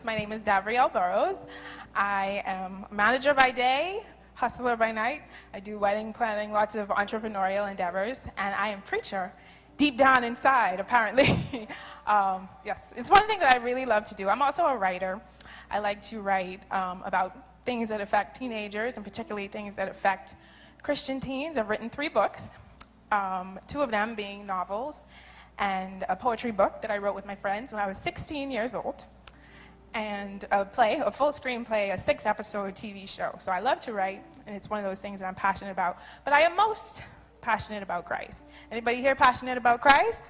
My name is Davrielle Burrows. I am a manager by day, hustler by night. I do wedding planning, lots of entrepreneurial endeavors, and I am preacher deep down inside, apparently. Yes, it's one thing that I really love to do. I'm also a writer. I like to write about things that affect teenagers, and particularly things that affect Christian teens. I've written 3 books, 2 of them being novels, and a poetry book that I wrote with my friends when I was 16 years old, and a full screenplay, a 6-episode TV show. So I love to write, and it's one of those things that I'm passionate about. But I am most passionate about Christ. Anybody here passionate about Christ?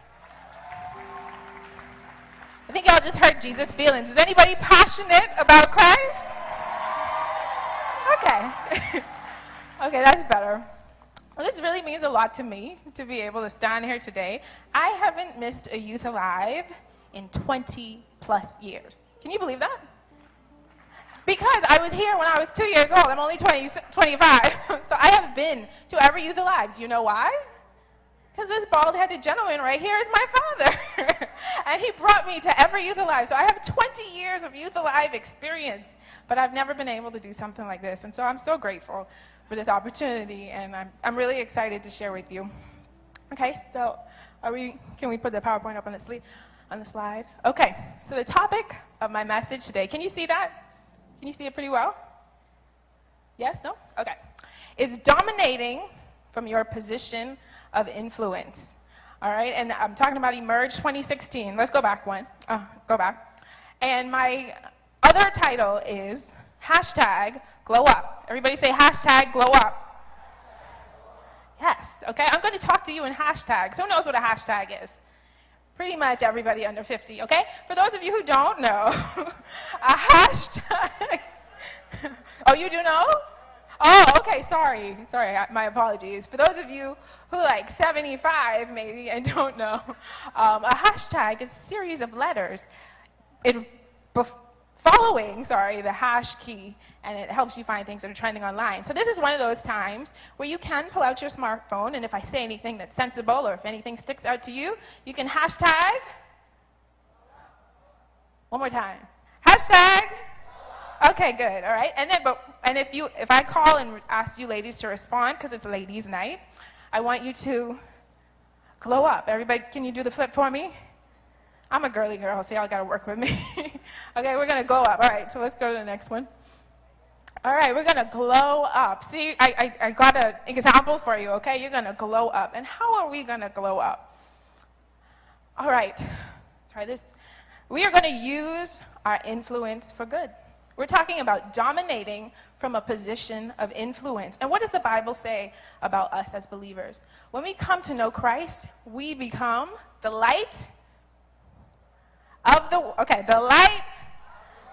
I think y'all just hurt Jesus' feelings. Is anybody passionate about Christ? Okay. Okay, that's better. Well, this really means a lot to me to be able to stand here today. I haven't missed a Youth Alive in 20 plus years. Can you believe that? Because I was here when I was 2 years old. I'm only 25. So I have been to every Youth Alive. Do you know why? Because this bald-headed gentleman right here is my father. And he brought me to every Youth Alive. So I have 20 years of Youth Alive experience. But I've never been able to do something like this. And so I'm so grateful for this opportunity. And I'm really excited to share with you. Okay, so can we put the PowerPoint up on the slide? Okay, so the topic of my message today, can you see that? Can you see it pretty well? Yes? No? Okay. Is dominating from your position of influence. All right? And I'm talking about Emerge 2016. Let's go back one. Go back. And my other title is #Glow Up. Everybody say #Glow Up. Yes. Okay. I'm going to talk to you in hashtags. Who knows what a hashtag is? Pretty much everybody under 50, okay? For those of you who don't know, a hashtag. Oh, you do know? Oh, okay, sorry, my apologies. For those of you who like 75 maybe and don't know, a hashtag is a series of letters following the hash key, and it helps you find things that are trending online. So this is one of those times where you can pull out your smartphone, and if I say anything that's sensible or if anything sticks out to you, you can hashtag. One more time. Hashtag. Okay, good. All right. And then, if I call and ask you ladies to respond, because it's ladies' night, I want you to glow up. Everybody, can you do the flip for me? I'm a girly girl, so y'all got to work with me. Okay, we're going to glow up. All right, so let's go to the next one. All right, we're going to glow up. See, I got an example for you, okay? You're going to glow up. And how are we going to glow up? All right. We are going to use our influence for good. We're talking about dominating from a position of influence. And what does the Bible say about us as believers? When we come to know Christ, we become the light of the light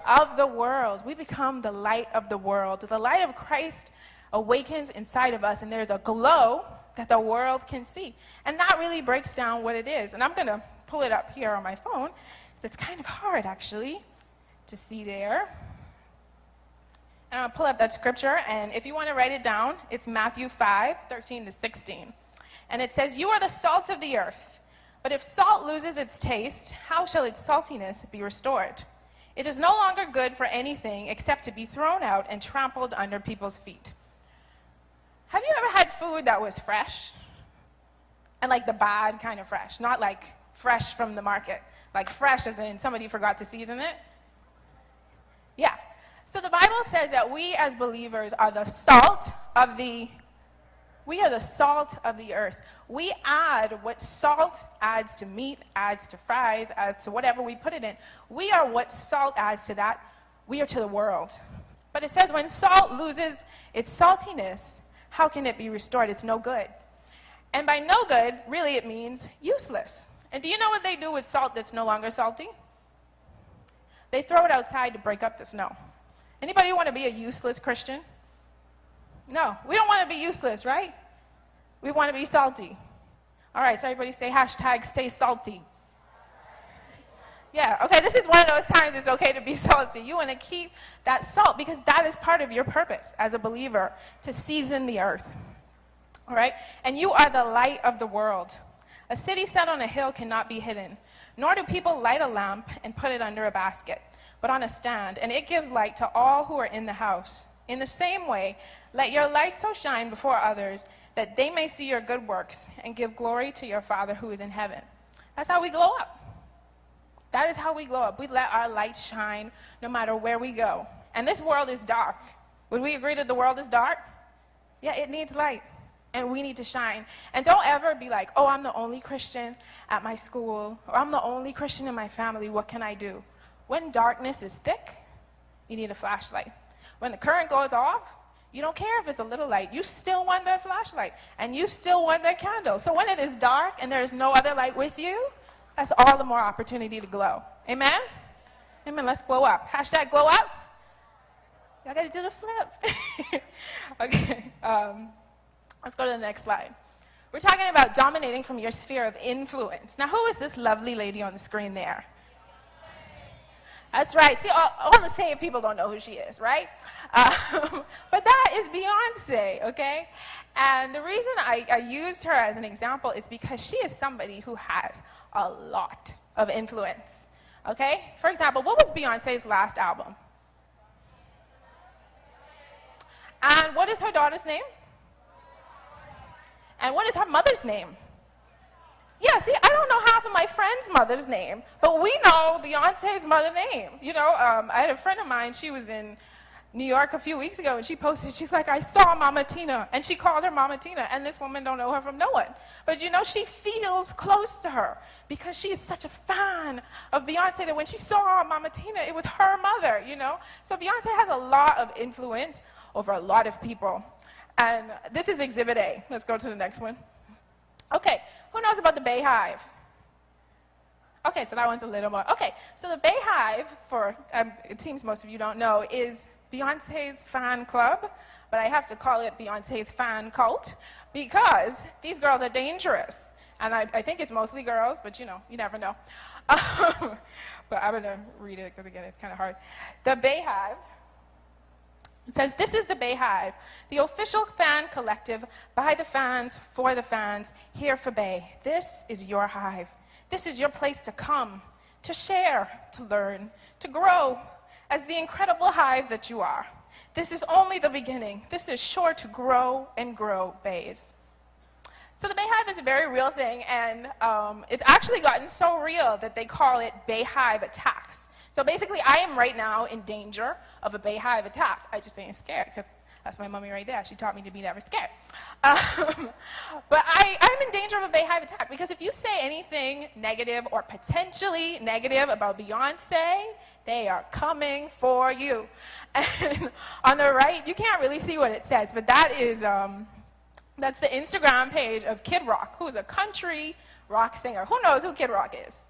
of the world. We become the light of the world. The light of Christ awakens inside of us, and there's a glow that the world can see. And that really breaks down what it is. And I'm going to pull it up here on my phone. It's kind of hard, actually, to see there. And I'll pull up that scripture, and if you want to write it down, it's Matthew 5:13-16. And it says, "You are the salt of the earth. But if salt loses its taste, how shall its saltiness be restored? It is no longer good for anything except to be thrown out and trampled under people's feet." Have you ever had food that was fresh? And like the bad kind of fresh, not like fresh from the market. Like fresh as in somebody forgot to season it? Yeah. So the Bible says that we as believers are the salt of the earth. We add what salt adds to meat, adds to fries, adds to whatever we put it in. We are what salt adds to that. We are to the world. But it says when salt loses its saltiness, how can it be restored? It's no good. And by no good, really it means useless. And do you know what they do with salt that's no longer salty? They throw it outside to break up the snow. Anybody want to be a useless Christian? No, we don't want to be useless, right? We want to be salty. All right, so everybody say #stay salty. Yeah, okay, this is one of those times it's okay to be salty. You want to keep that salt because that is part of your purpose as a believer, to season the earth. All right? And you are the light of the world. A city set on a hill cannot be hidden, nor do people light a lamp and put it under a basket, but on a stand, and it gives light to all who are in the house. In the same way, let your light so shine before others that they may see your good works and give glory to your Father who is in heaven. That's how we glow up. That is how we glow up. We let our light shine no matter where we go. And this world is dark. Would we agree that the world is dark? Yeah, it needs light. And we need to shine. And don't ever be like, oh, I'm the only Christian at my school, or I'm the only Christian in my family, what can I do? When darkness is thick, you need a flashlight. When the current goes off, you don't care if it's a little light. You still want that flashlight, and you still want that candle. So when it is dark and there is no other light with you, that's all the more opportunity to glow. Amen? Amen. Let's glow up. Hashtag glow up. Y'all got to do the flip. Okay. Let's go to the next slide. We're talking about dominating from your sphere of influence. Now, who is this lovely lady on the screen there? That's right. See, all the saved people don't know who she is, right? But that is Beyonce, okay? And the reason I used her as an example is because she is somebody who has a lot of influence, okay? For example, what was Beyonce's last album? And what is her daughter's name? And what is her mother's name? Yeah, see, I don't know half of my friends' mother's name, but we know Beyonce's mother's name. You know, I had a friend of mine, she was in New York a few weeks ago, and she posted, she's like, I saw Mama Tina, and she called her Mama Tina, and this woman don't know her from no one. But you know, she feels close to her, because she is such a fan of Beyonce that when she saw Mama Tina, it was her mother, you know? So Beyonce has a lot of influence over a lot of people. And this is Exhibit A. Let's go to the next one. Okay, who knows about the Bay Hive? Okay, so that one's a little more. Okay, so the Bay Hive, for it seems most of you don't know, is Beyonce's fan club, but I have to call it Beyonce's fan cult, because these girls are dangerous. And I think it's mostly girls, but you know, you never know. But I'm going to read it, because again, it's kind of hard. The Bay Hive. It says, this is the Bay Hive, the official fan collective by the fans, for the fans, here for Bay. This is your hive. This is your place to come, to share, to learn, to grow as the incredible hive that you are. This is only the beginning. This is sure to grow and grow Bays. So the Bay Hive is a very real thing, and it's actually gotten so real that they call it Bay Hive attacks. So basically, I am right now in danger of a Bay Hive attack. I just ain't scared, because that's my mommy right there. She taught me to be never scared. But I'm in danger of a Bay Hive attack, because if you say anything negative or potentially negative about Beyonce, they are coming for you. And on the right, you can't really see what it says, but that is, that's the Instagram page of Kid Rock, who's a country rock singer. Who knows who Kid Rock is?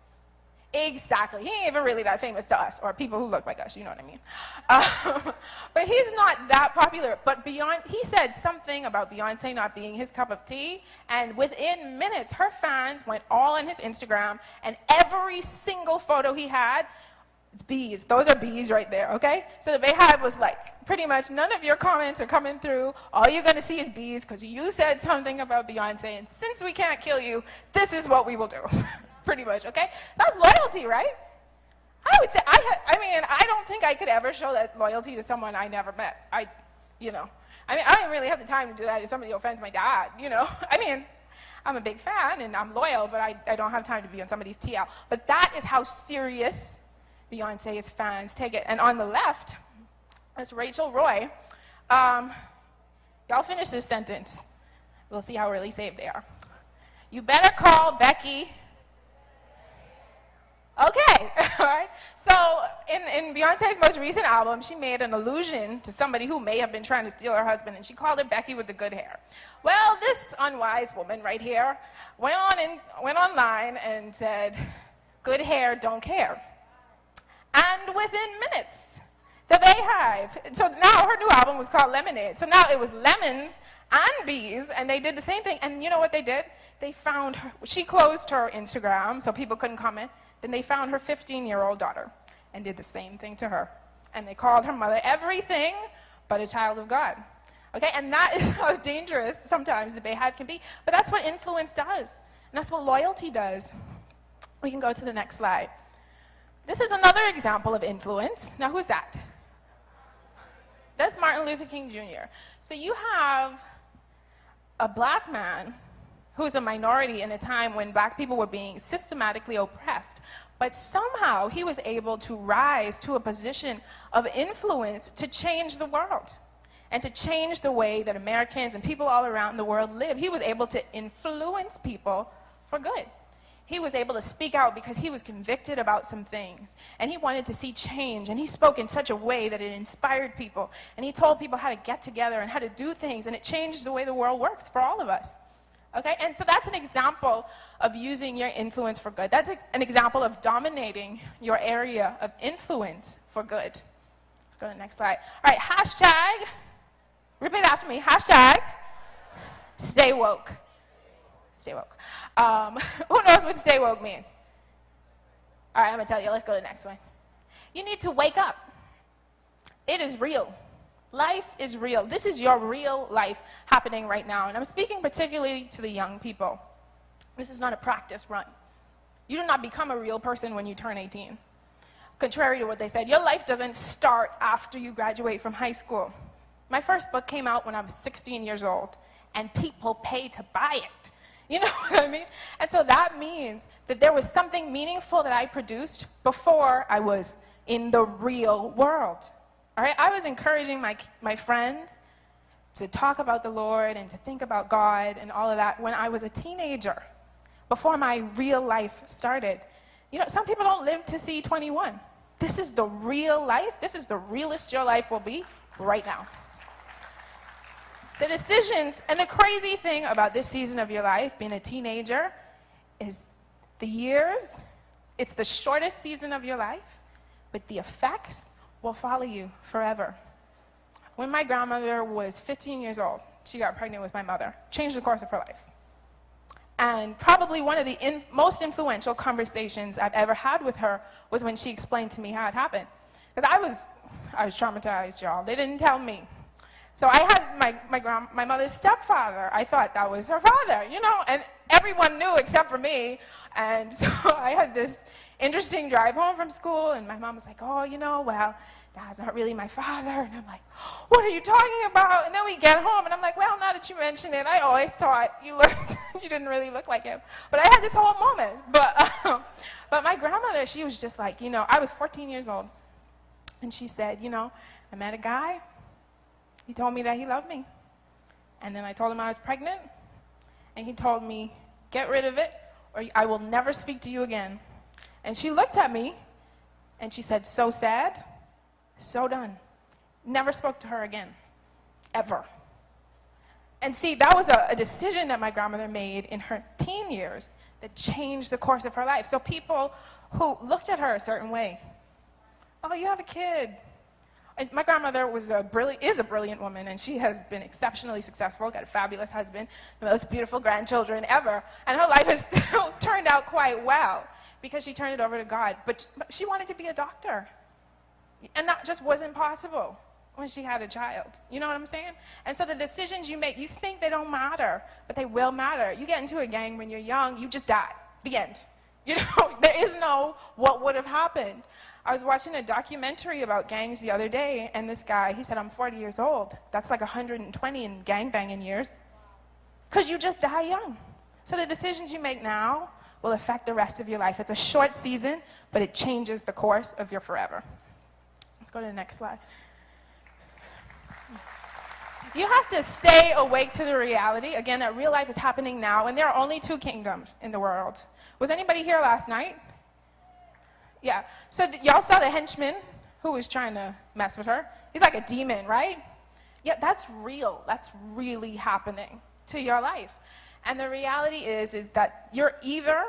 Exactly. He ain't even really that famous to us, or people who look like us, you know what I mean. But he's not that popular. But he said something about Beyonce not being his cup of tea, and within minutes, her fans went all on his Instagram, and every single photo he had, it's bees. Those are bees right there, okay? So the Bay Hive was like, pretty much none of your comments are coming through. All you're going to see is bees, because you said something about Beyonce, and since we can't kill you, this is what we will do. Pretty much, okay? That's loyalty, right? I would say, I mean, I don't think I could ever show that loyalty to someone I never met. I don't really have the time to do that if somebody offends my dad, you know? I mean, I'm a big fan and I'm loyal, but I don't have time to be on somebody's TL. But that is how serious Beyonce's fans take it. And on the left, that's Rachel Roy. Y'all finish this sentence. We'll see how really saved they are. You better call Becky. Okay, all right. So in Beyonce's most recent album, she made an allusion to somebody who may have been trying to steal her husband, and she called her Becky with the good hair. Well, this unwise woman right here went online and said, good hair, don't care. And within minutes, the Bay Hive, so now her new album was called Lemonade. So now it was lemons and bees, and they did the same thing. And you know what they did? They found her, she closed her Instagram so people couldn't comment. Then they found her 15-year-old daughter and did the same thing to her. And they called her mother everything but a child of God. Okay, and that is how dangerous sometimes the Bay Hive can be. But that's what influence does. And that's what loyalty does. We can go to the next slide. This is another example of influence. Now, who's that? That's Martin Luther King Jr. So you have a black man who's a minority in a time when black people were being systematically oppressed, but somehow he was able to rise to a position of influence to change the world and to change the way that Americans and people all around the world live. He was able to influence people for good. He was able to speak out because he was convicted about some things, and he wanted to see change, and he spoke in such a way that it inspired people, and he told people how to get together and how to do things, and it changed the way the world works for all of us. Okay, and so that's an example of using your influence for good. That's an example of dominating your area of influence for good. Let's go to the next slide. All right, hashtag, repeat after me, hashtag, stay woke. Stay woke. Who knows what stay woke means? All right, I'm going to tell you. Let's go to the next one. You need to wake up. It is real. Life is real. This is your real life happening right now. And I'm speaking particularly to the young people. This is not a practice run. You do not become a real person when you turn 18. Contrary to what they said, your life doesn't start after you graduate from high school. My first book came out when I was 16 years old, and people pay to buy it. You know what I mean? And so that means that there was something meaningful that I produced before I was in the real world. All right? I was encouraging my friends to talk about the Lord and to think about God and all of that when I was a teenager, before my real life started. You know, some people don't live to see 21. This is the real life. This is the realest your life will be right now. The decisions, and the crazy thing about this season of your life, being a teenager, is the years, it's the shortest season of your life, but the effects will follow you forever. When my grandmother was 15 years old, she got pregnant with my mother, changed the course of her life. And probably one of the most influential conversations I've ever had with her was when she explained to me how it happened. Because I was traumatized, y'all. They didn't tell me. So I had my mother's stepfather. I thought that was her father, you know, and everyone knew except for me. And so I had this interesting drive home from school, and my mom was like, oh, you know, well, that's not really my father. And I'm like, what are you talking about? And then we get home, and I'm like, well, now that you mention it, I always thought you didn't really look like him. But I had this whole moment. But my grandmother, she was just like, you know, I was 14 years old, and she said, you know, I met a guy. He told me that he loved me. And then I told him I was pregnant. And he told me, get rid of it, or I will never speak to you again. And she looked at me, and she said, so sad, so done. Never spoke to her again, ever. And see, that was a decision that my grandmother made in her teen years that changed the course of her life. So people who looked at her a certain way, oh, you have a kid. And my grandmother is a brilliant woman, and she has been exceptionally successful, got a fabulous husband, the most beautiful grandchildren ever, and her life has still turned out quite well because she turned it over to God. But she wanted to be a doctor, and that just wasn't possible when she had a child. You know what I'm saying? And so the decisions you make, you think they don't matter, but they will matter. You get into a gang when you're young, you just die. The end. You know, there is no what would have happened. I was watching a documentary about gangs the other day, and this guy, he said, I'm 40 years old. That's like 120 in gangbanging years. Because you just die young. So the decisions you make now will affect the rest of your life. It's a short season, but it changes the course of your forever. Let's go to the next slide. You have to stay awake to the reality, again, that real life is happening now, and there are only two kingdoms in the world. Was anybody here last night? Yeah. So y'all saw the henchman who was trying to mess with her? He's like a demon, right? Yeah, that's real. That's really happening to your life. And the reality is that you're either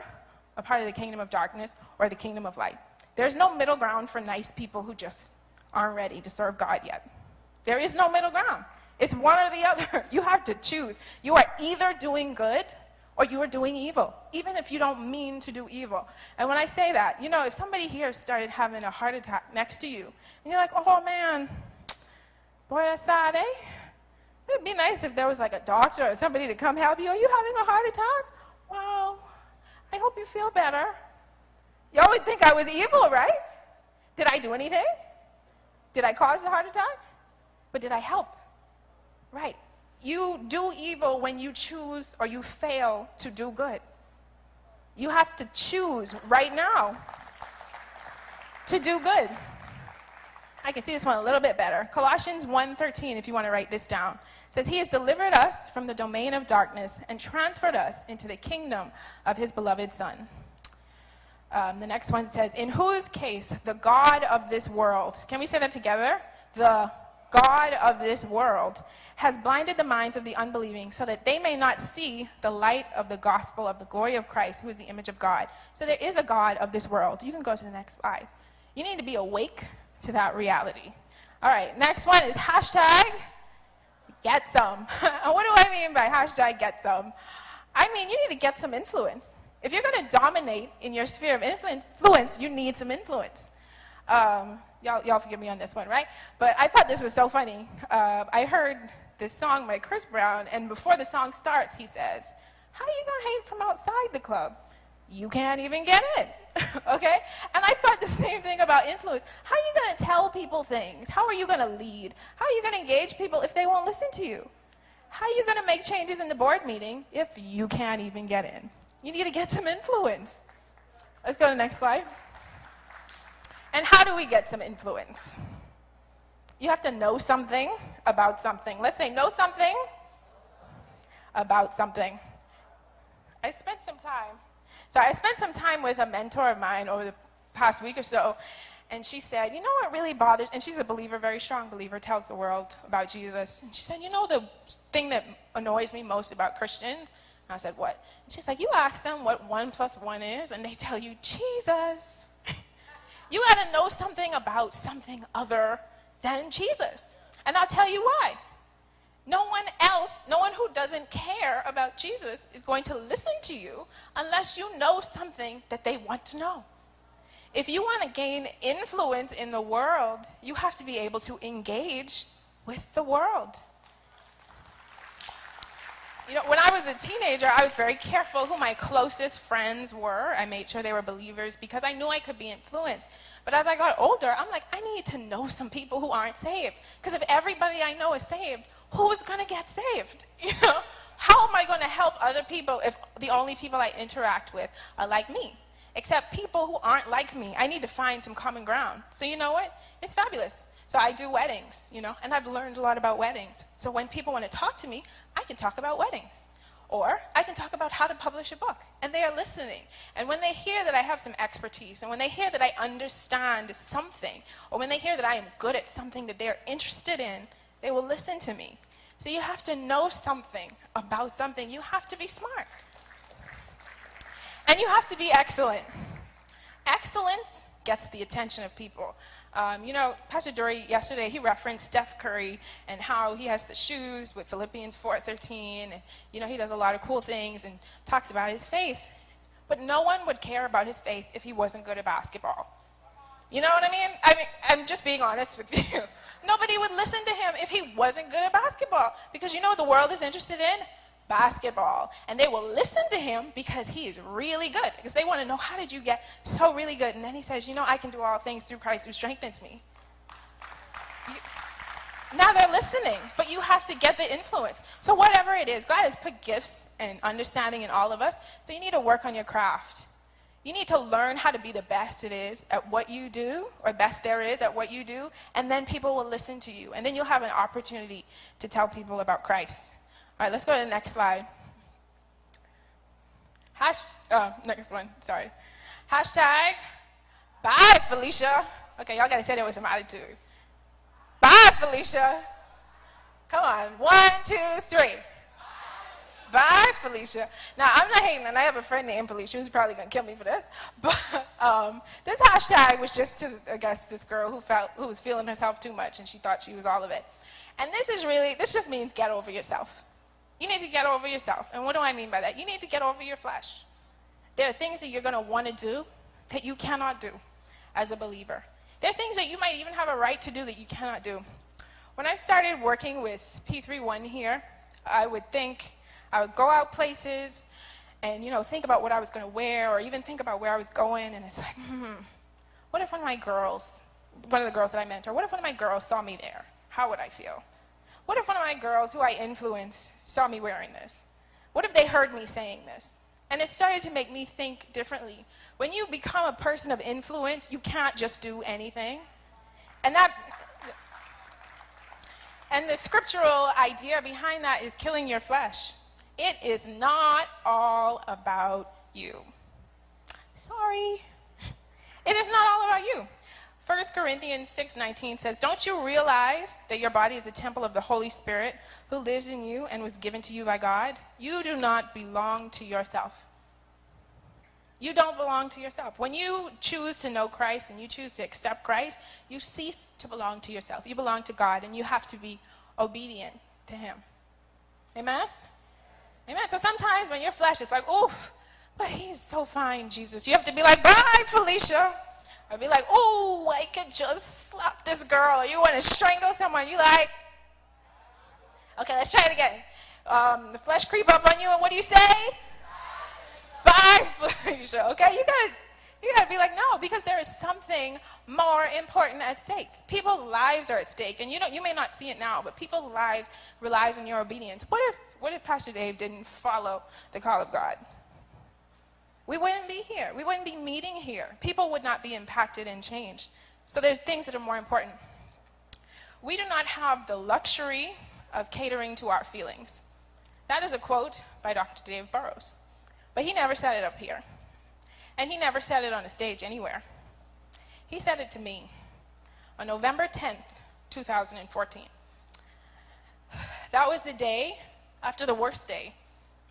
a part of the kingdom of darkness or the kingdom of light. There's no middle ground for nice people who just aren't ready to serve God yet. There is no middle ground. It's one or the other. You have to choose. You are either doing good or you are doing evil, even if you don't mean to do evil. And when I say that, you know, if somebody here started having a heart attack next to you, and you're like, oh man, boy, that's sad, eh? It would be nice if there was like a doctor or somebody to come help you. Are you having a heart attack? Well, I hope you feel better. Y'all would think I was evil, right? Did I do anything? Did I cause the heart attack? But did I help? Right. You do evil when you choose or you fail to do good. You have to choose right now to do good. I can see this one a little bit better. Colossians 1:13, if you want to write this down, says, He has delivered us from the domain of darkness and transferred us into the kingdom of His beloved Son. The next one says, in whose case the God of this world, can we say that together? The God of this world has blinded the minds of the unbelieving so that they may not see the light of the gospel of the glory of Christ, who is the image of God. So there is a God of this world. You can go to the next slide. You need to be awake to that reality. All right, next one is hashtag get some. What do I mean by hashtag get some? I mean, you need to get some influence. If you're going to dominate in your sphere of influence, you need some influence. Y'all forgive me on this one, right? But I thought this was so funny. I heard this song by Chris Brown, and before the song starts, he says, how are you going to hate from outside the club? You can't even get in, okay? And I thought the same thing about influence. How are you going to tell people things? How are you going to lead? How are you going to engage people if they won't listen to you? How are you going to make changes in the board meeting if you can't even get in? You need to get some influence. Let's go to the next slide. And how do we get some influence? You have to know something about something. Let's say know something about something. I spent some time with a mentor of mine over the past week or so, and she said, you know what really bothers, and she's a believer, very strong believer, tells the world about Jesus. And she said, you know the thing that annoys me most about Christians? And I said, what? And she's like, you ask them what 1 + 1 is, and they tell you, Jesus. You got to know something about something other than Jesus. And I'll tell you why. No one who doesn't care about Jesus is going to listen to you unless you know something that they want to know. If you want to gain influence in the world, you have to be able to engage with the world. You know, when I was a teenager, I was very careful who my closest friends were. I made sure they were believers because I knew I could be influenced. But as I got older, I'm like, I need to know some people who aren't saved. Because if everybody I know is saved, who's going to get saved? You know, how am I going to help other people if the only people I interact with are like me? Except people who aren't like me. I need to find some common ground. So you know what? It's fabulous. So I do weddings, you know, and I've learned a lot about weddings. So when people want to talk to me, I can talk about weddings. Or I can talk about how to publish a book, and they are listening. And when they hear that I have some expertise, and when they hear that I understand something, or when they hear that I am good at something that they're interested in, they will listen to me. So you have to know something about something. You have to be smart. And you have to be excellent. Excellence gets the attention of people. You know, Pastor Dory yesterday, he referenced Steph Curry and how he has the shoes with Philippians 4:13. And, you know, he does a lot of cool things and talks about his faith. But no one would care about his faith if he wasn't good at basketball. You know what I mean? I'm just being honest with you. Nobody would listen to him if he wasn't good at basketball. Because you know what the world is interested in? Basketball. And they will listen to him because he is really good. Because they want to know, how did you get so really good? And then he says, you know, I can do all things through Christ who strengthens me. Now they're listening, but you have to get the influence. So whatever it is, God has put gifts and understanding in all of us. So you need to work on your craft. You need to learn how to be the best it is at what you do, or best there is at what you do, and then people will listen to you. And then you'll have an opportunity to tell people about Christ. All right, let's go to the next slide. Next one, sorry. Hashtag, bye, Felicia. Okay, y'all got to say that with some attitude. Bye, Felicia. Come on, 1, 2, 3. Bye, Felicia. Now, I'm not hating, and I have a friend named Felicia who's probably going to kill me for this. But this hashtag was just to, I guess, this girl who was feeling herself too much, and she thought she was all of it. And this just means get over yourself. You need to get over yourself. And what do I mean by that? You need to get over your flesh. There are things that you're going to want to do that you cannot do as a believer. There are things that you might even have a right to do that you cannot do. When I started working with P31 here, I would go out places and think about what I was going to wear, or even think about where I was going, and it's like, what if one of the girls that I mentor, what if one of my girls saw me there? How would I feel? What if one of my girls who I influence saw me wearing this? What if they heard me saying this? And it started to make me think differently. When you become a person of influence, you can't just do anything. And the scriptural idea behind that is killing your flesh. It is not all about you. Sorry. It is not all about you. 1 Corinthians 6:19 says, don't you realize that your body is the temple of the Holy Spirit who lives in you and was given to you by God? You do not belong to yourself. You don't belong to yourself. When you choose to know Christ and you choose to accept Christ, you cease to belong to yourself. You belong to God, and you have to be obedient to him. Amen? Amen. So sometimes when your flesh is like, oh, but he's so fine, Jesus, you have to be like, bye, Felicia. Or be like, oh, I could just slap this girl. Or you want to strangle someone. You like, okay, let's try it again. The flesh creep up on you, and what do you say? Bye, Felicia. Okay, you gotta be like, no, because there is something more important at stake. People's lives are at stake, and you may not see it now, but people's lives relies on your obedience. What if Pastor Dave didn't follow the call of God? We wouldn't be here. We wouldn't be meeting here. People would not be impacted and changed. So there's things that are more important. We do not have the luxury of catering to our feelings. That is a quote by Dr. Davrielle Burrows. But he never said it up here. And he never said it on a stage anywhere. He said it to me on November 10th, 2014. That was the day after the worst day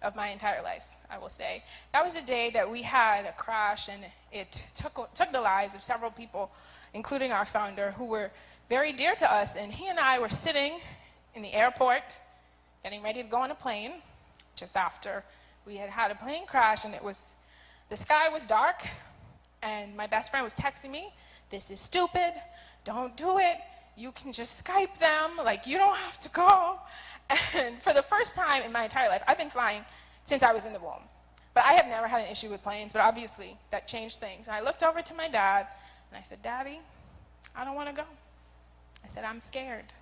of my entire life, I will say. That was the day that we had a crash, and it took the lives of several people, including our founder, who were very dear to us. And he and I were sitting in the airport, getting ready to go on a plane, just after we had had a plane crash, and the sky was dark, and my best friend was texting me, this is stupid, don't do it, you can just Skype them, like, you don't have to go. And for the first time in my entire life, I've been flying since I was in the womb, but I have never had an issue with planes, but obviously that changed things. And I looked over to my dad, and I said, Daddy, I don't want to go. I said, I'm scared.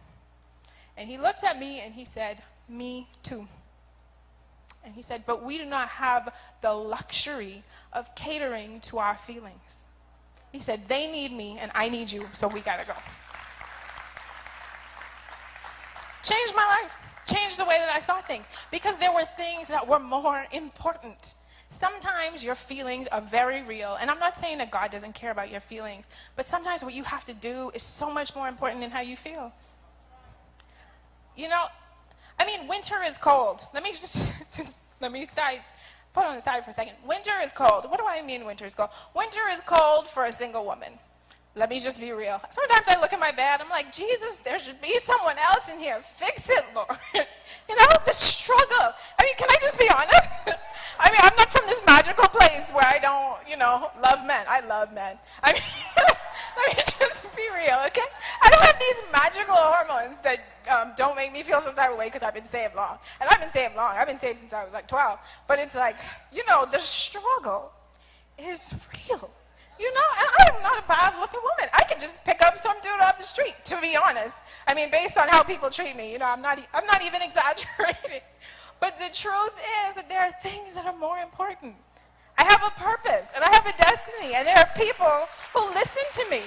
And he looked at me, and he said, me too. And he said, but we do not have the luxury of catering to our feelings. He said, they need me and I need you, so we gotta go. Changed my life. Changed the way that I saw things. Because there were things that were more important. Sometimes your feelings are very real. And I'm not saying that God doesn't care about your feelings. But sometimes what you have to do is so much more important than how you feel. Winter is cold. Let me put on the side for a second. Winter is cold. What do I mean winter is cold? Winter is cold for a single woman. Let me just be real. Sometimes I look at my bed, I'm like, Jesus, there should be someone else in here. Fix it, Lord. The struggle. Can I just be honest? I'm not from this magical place where I don't, love men. I love men. Let me just be real, okay? I don't have these magical hormones that don't make me feel some type of way because I've been saved long. And I've been saved long. I've been saved since I was like 12. But it's like, the struggle is real. And I'm not a bad-looking woman. I could just pick up some dude off the street, to be honest. Based on how people treat me, I'm not even exaggerating. But the truth is that there are things that are more important. I have a purpose, and I have a destiny, and there are people who listen to me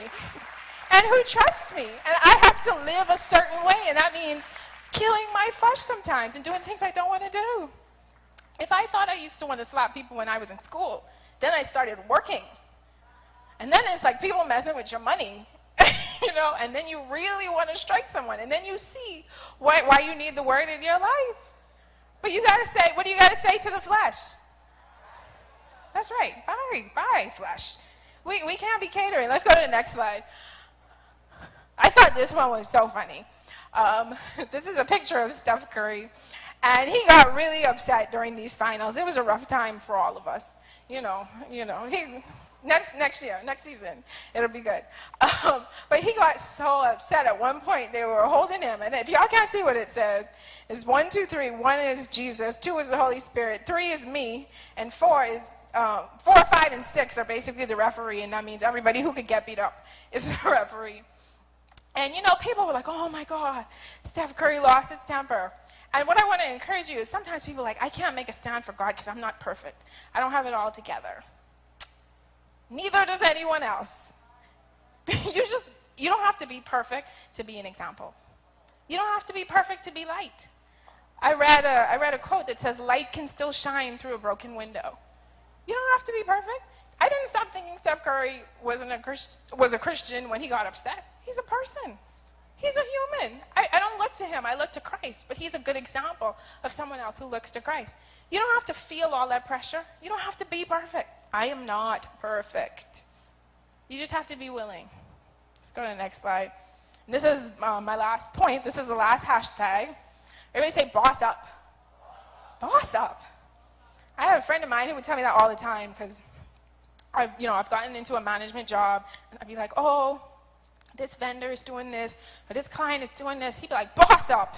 and who trust me, and I have to live a certain way, and that means killing my flesh sometimes and doing things I don't want to do. If I thought I used to want to slap people when I was in school, then I started working. And then it's like people messing with your money, and then you really want to strike someone, and then you see why you need the word in your life. But you got to say, what do you got to say to the flesh? That's right. Bye, flesh. We can't be catering. Let's go to the next slide. I thought this one was so funny. This is a picture of Steph Curry, and he got really upset during these finals. It was a rough time for all of us. Next year, next season, it'll be good. But he got so upset at one point. They were holding him, and if y'all can't see what it says, it's 1, 2, 3. 1 is Jesus, 2 is the Holy Spirit, 3 is me, and 4 is 4, 5, and 6 are basically the referee, and that means everybody who could get beat up is the referee. And people were like, "Oh my God, Steph Curry lost his temper." And what I want to encourage you is sometimes people are like, "I can't make a stand for God because I'm not perfect. I don't have it all together." Neither does anyone else. You don't have to be perfect to be an example. You don't have to be perfect to be light. I read a quote that says, "Light can still shine through a broken window." You don't have to be perfect. I didn't stop thinking Steph Curry was a Christian when he got upset. He's a person. He's a human. I don't look to him. I look to Christ. But he's a good example of someone else who looks to Christ. You don't have to feel all that pressure. You don't have to be perfect. I am not perfect. You just have to be willing. Let's go to the next slide. And this is my last point. This is the last hashtag. Everybody say boss up. Boss up. I have a friend of mine who would tell me that all the time because I've gotten into a management job and I'd be like, "Oh, this vendor is doing this, or this client is doing this." He'd be like, "Boss up.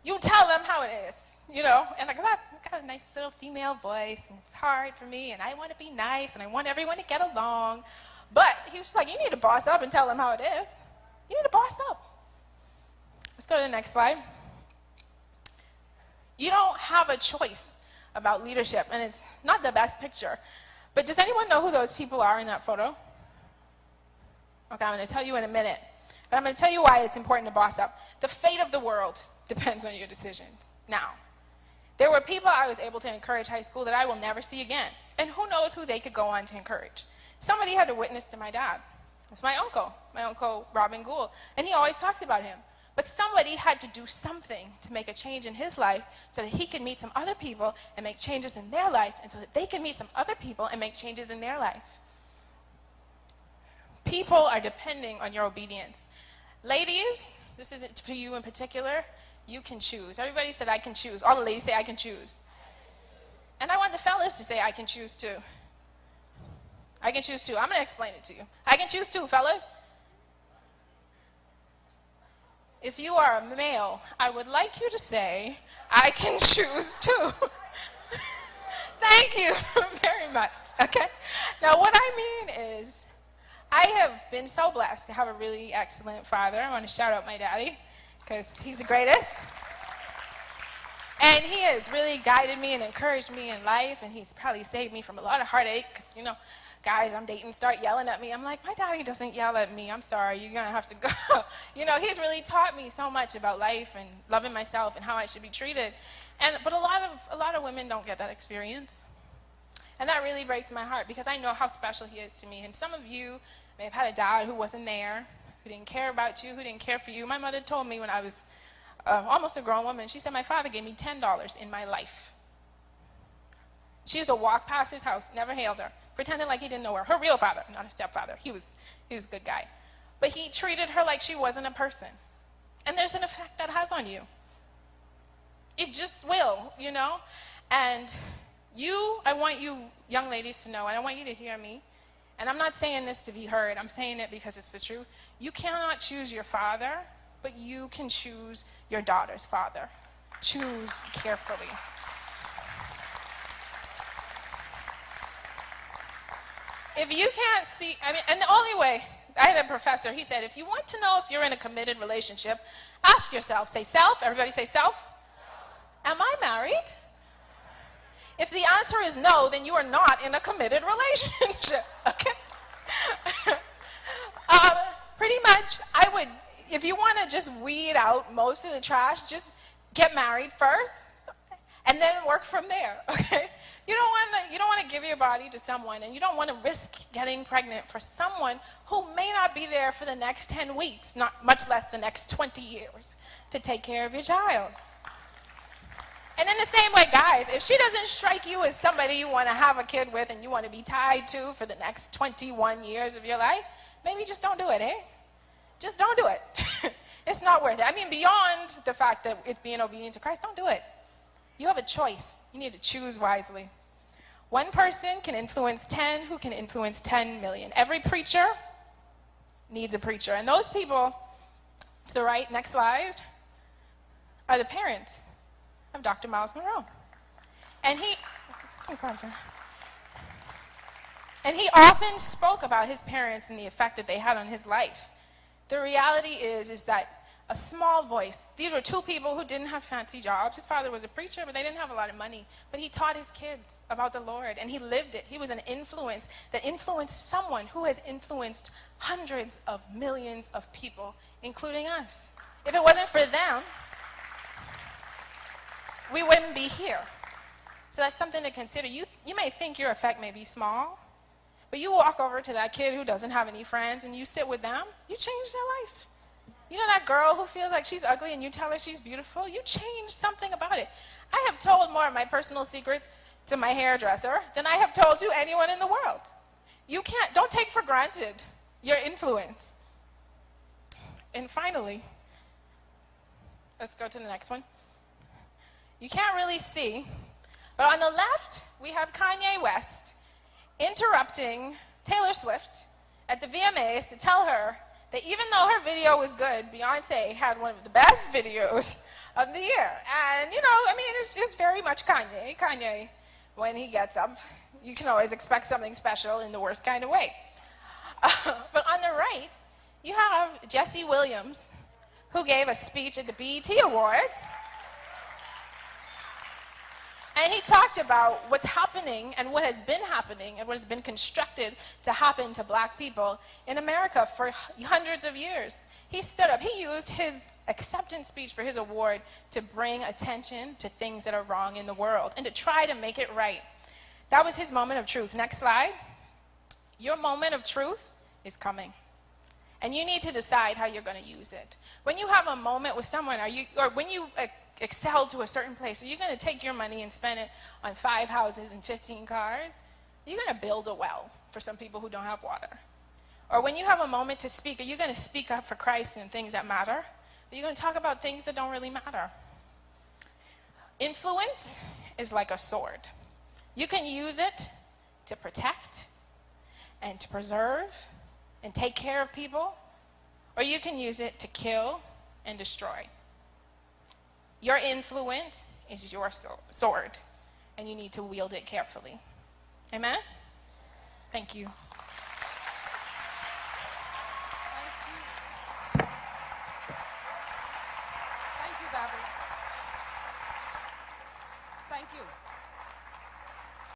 You tell them how it is." And I've got a nice little female voice, and it's hard for me, and I want to be nice, and I want everyone to get along. But he was just like, "You need to boss up and tell them how it is. You need to boss up." Let's go to the next slide. You don't have a choice about leadership, and it's not the best picture. But does anyone know who those people are in that photo? Okay, I'm going to tell you in a minute. But I'm going to tell you why it's important to boss up. The fate of the world depends on your decisions. Now, there were people I was able to encourage high school that I will never see again. And who knows who they could go on to encourage. Somebody had to witness to my dad. It's my uncle Robin Gould. And he always talks about him. But somebody had to do something to make a change in his life so that he could meet some other people and make changes in their life, and so that they can meet some other people and make changes in their life. People are depending on your obedience. Ladies, this isn't for you in particular. You can choose. Everybody said, "I can choose." All the ladies say, "I can choose." And I want the fellas to say, "I can choose too." I can choose too. I'm going to explain it to you. I can choose too, fellas. If you are a male, I would like you to say, "I can choose too." Thank you very much. Okay? Now, what I mean is, I have been so blessed to have a really excellent father. I want to shout out my daddy because he's the greatest. And he has really guided me and encouraged me in life, and he's probably saved me from a lot of heartache because, guys I'm dating start yelling at me. I'm like, "My daddy doesn't yell at me. I'm sorry. You're going to have to go." He's really taught me so much about life and loving myself and how I should be treated. But a lot of women don't get that experience. And that really breaks my heart because I know how special he is to me. And some of you may have had a dad who wasn't there, who didn't care about you, who didn't care for you. My mother told me when I was almost a grown woman, she said, "My father gave me $10 in my life." She used to walk past his house, never hailed her, pretending like he didn't know her. Her real father, not a stepfather. He was a good guy. But he treated her like she wasn't a person. And there's an effect that has on you. It just will, And I want you young ladies to know, and I want you to hear me, and I'm not saying this to be heard, I'm saying it because it's the truth. You cannot choose your father, but you can choose your daughter's father. Choose carefully. If you can't see, and the only way, I had a professor, he said, if you want to know if you're in a committed relationship, ask yourself, say self, everybody say self. Am I married? If the answer is no, then you are not in a committed relationship, okay? Pretty much, if you want to just weed out most of the trash, just get married first, and then work from there, okay? You don't want to give your body to someone, and you don't want to risk getting pregnant for someone who may not be there for the next 10 weeks, not much less the next 20 years, to take care of your child. And in the same way, guys, if she doesn't strike you as somebody you want to have a kid with and you want to be tied to for the next 21 years of your life, maybe just don't do it, eh? Just don't do it. It's not worth it. Beyond the fact that it's being obedient to Christ, don't do it. You have a choice. You need to choose wisely. One person can influence 10 who can influence 10 million. Every preacher needs a preacher. And those people to the right, next slide, are the parents of Dr. Miles Monroe. And he often spoke about his parents and the effect that they had on his life. The reality is that a small voice, these were two people who didn't have fancy jobs. His father was a preacher, but they didn't have a lot of money. But he taught his kids about the Lord, and he lived it. He was an influence that influenced someone who has influenced hundreds of millions of people, including us. If it wasn't for them, we wouldn't be here. So that's something to consider. You may think your effect may be small, but you walk over to that kid who doesn't have any friends and you sit with them, you change their life. You know that girl who feels like she's ugly and you tell her she's beautiful? You change something about it. I have told more of my personal secrets to my hairdresser than I have told to anyone in the world. Don't take for granted your influence. And finally, let's go to the next one. You can't really see, but on the left, we have Kanye West interrupting Taylor Swift at the VMAs to tell her that even though her video was good, Beyonce had one of the best videos of the year. And, it's very much Kanye. Kanye, when he gets up, you can always expect something special in the worst kind of way. But on the right, you have Jesse Williams, who gave a speech at the BET Awards. And he talked about what's happening and what has been happening and what has been constructed to happen to black people in America for hundreds of years. He stood up. He used his acceptance speech for his award to bring attention to things that are wrong in the world and to try to make it right. That was his moment of truth. Next slide. Your moment of truth is coming. And you need to decide how you're going to use it. When you have a moment with someone, when you excel to a certain place, are you going to take your money and spend it on 5 houses and 15 cars? Are you going to build a well for some people who don't have water? Or when you have a moment to speak, are you going to speak up for Christ and things that matter? Or are you going to talk about things that don't really matter? Influence is like a sword. You can use it to protect and to preserve and take care of people, or you can use it to kill and destroy. Your influence is your sword, and you need to wield it carefully. Amen? Thank you.